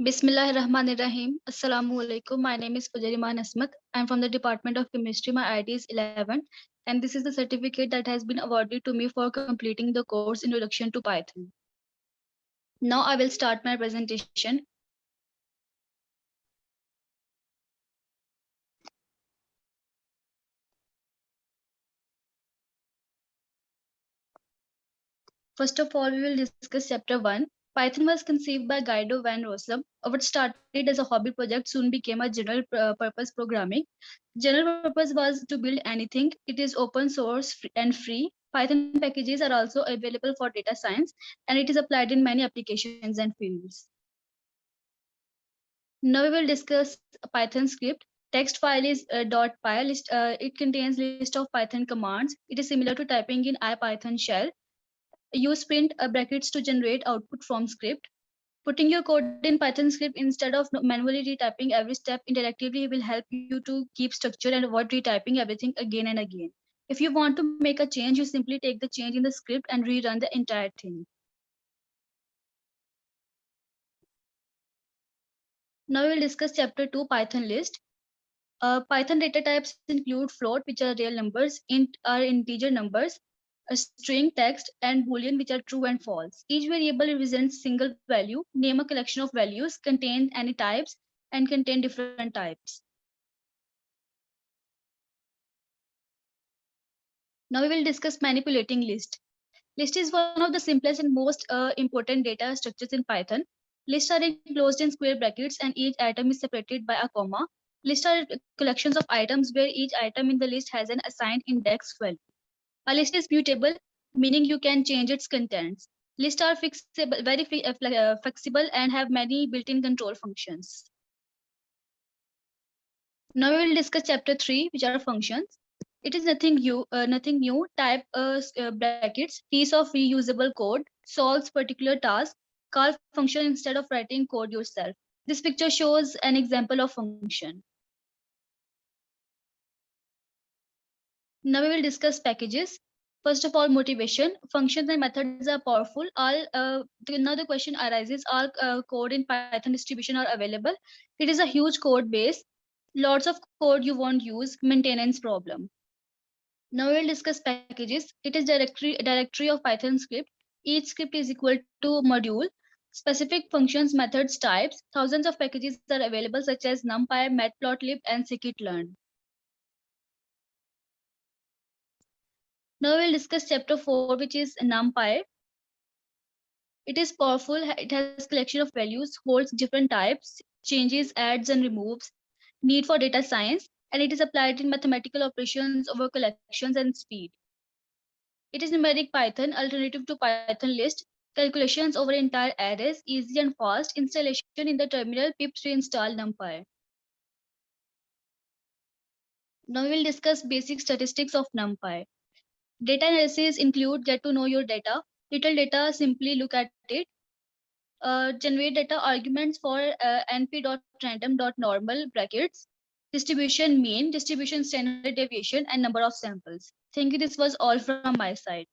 Bismillahirrahmanirrahim. Assalamu alaikum. My name is Fajar. I'm from the Department of Chemistry. My ID is 11, and this is the certificate that has been awarded to me for completing the course Introduction to Python. Now I will start my presentation. First of all, we will discuss chapter 1. Python was conceived by Guido van Rossum. What started as a hobby project soon became a general purpose programming. General purpose was to build anything. It is open source and free. Python packages are also available for data science, and it is applied in many applications and fields. Now we will discuss a Python script. Text file is .py. It contains list of Python commands. It is similar to typing in IPython shell. Use print brackets to generate output from script. Putting your code in Python script instead of manually retyping every step interactively will help you to keep structure and avoid retyping everything again and again. If you want to make a change, you simply take the change in the script and rerun the entire thing. Now we will discuss chapter 2, Python list. Python data types include float, which are real numbers, int are integer numbers, a string, text, and boolean, which are true and false. Each variable represents single value. Name a collection of values, contain any types, and contain different types. Now we will discuss manipulating list. List is one of the simplest and most important data structures in Python. Lists are enclosed in square brackets and each item is separated by a comma. Lists are collections of items where each item in the list has an assigned index value. A list is mutable, meaning you can change its contents. Lists are fixable, flexible and have many built-in control functions. Now we will discuss chapter 3, which are functions. It is nothing new. Type brackets, piece of reusable code, solves particular task, call function instead of writing code yourself. This picture shows an example of function. Now we will discuss packages. First of all, motivation. Functions and methods are powerful. Now the question arises: all code in Python distribution are available? It is a huge code base. Lots of code you won't use. Maintenance problem. Now we'll discuss packages. It is directory of Python script. Each script is equal to module. Specific functions, methods, types. Thousands of packages are available such as NumPy, matplotlib, and scikit-learn. Now we'll discuss chapter 4, which is NumPy. It is powerful. It has collection of values, holds different types, changes, adds, and removes. Need for data science, and it is applied in mathematical operations over collections and speed. It is numeric Python, alternative to Python list. Calculations over entire arrays, easy and fast. Installation in the terminal, pips to install NumPy. Now we will discuss basic statistics of NumPy. Data analysis include get to know your data. Little data, simply look at it. Generate data arguments for np.random.normal brackets. Distribution mean, distribution standard deviation, and number of samples. Thank you. This was all from my side.